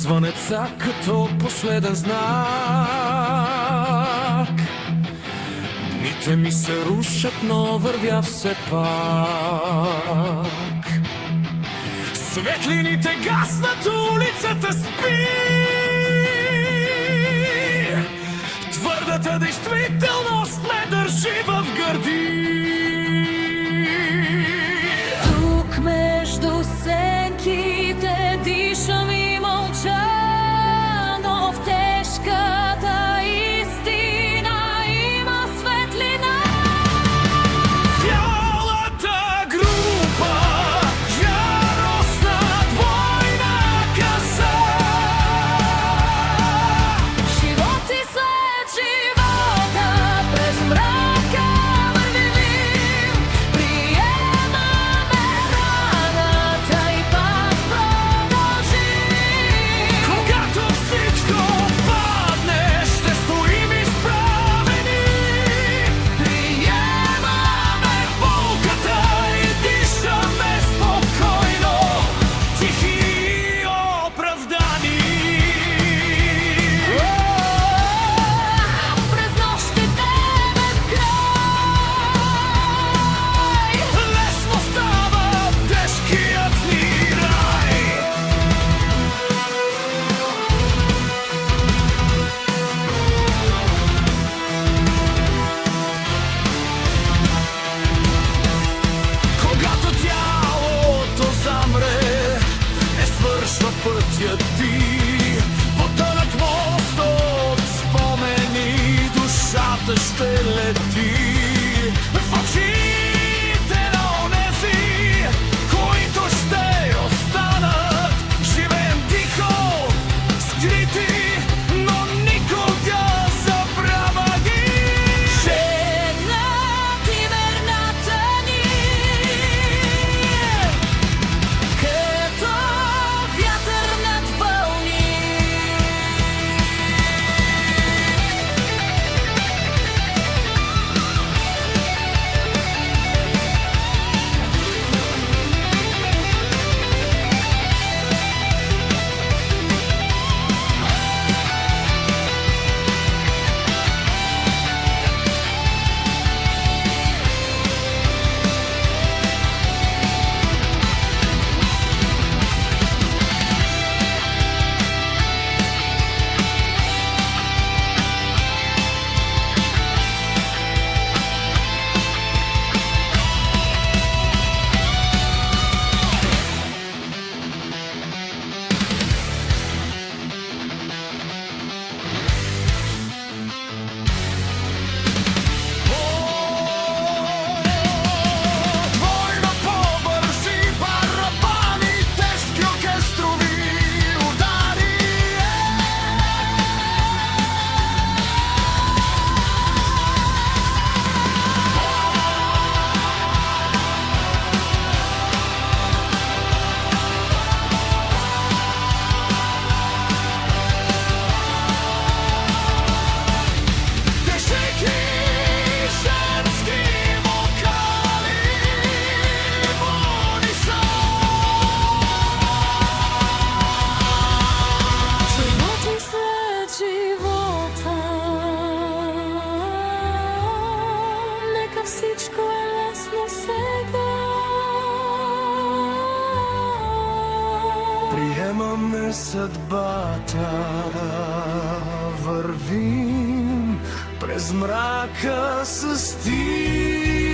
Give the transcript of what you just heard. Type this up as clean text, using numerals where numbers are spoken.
Звънеца като последен знак. Дните ми се рушат, но вървя все пак. Светлините гаснат, улицата спи. Твърдата действителност ме държи в гърди. Тук между сенките дишам и мълча, но в тежката истина има светлина. Цялата група яростна двойна каса. Живот и след живота през мрака вървим. Приемаме раната и пак продължим. Когато всичко падне, ще стоим изправени. Приемаме болката и дишаме спокойно, тихи и оправдани. През нощите без край Лесно става тежкият ни рай. Когато тялото замре, не свършва пътя ти. Потънат мост от спомени, душата ще лети. В очите на онези, които ще останат. Живеем тихо, скрити, но никога забравя ги. Женът и верната ни, като вятър над вълни. Двойно по-бързи барабани, тежки оркестрови удари. Тежки женски вокали в унисон. Живот и след живота, нека всичко е лесно сега. Приемаме съдбата, вървим през мрака с ти.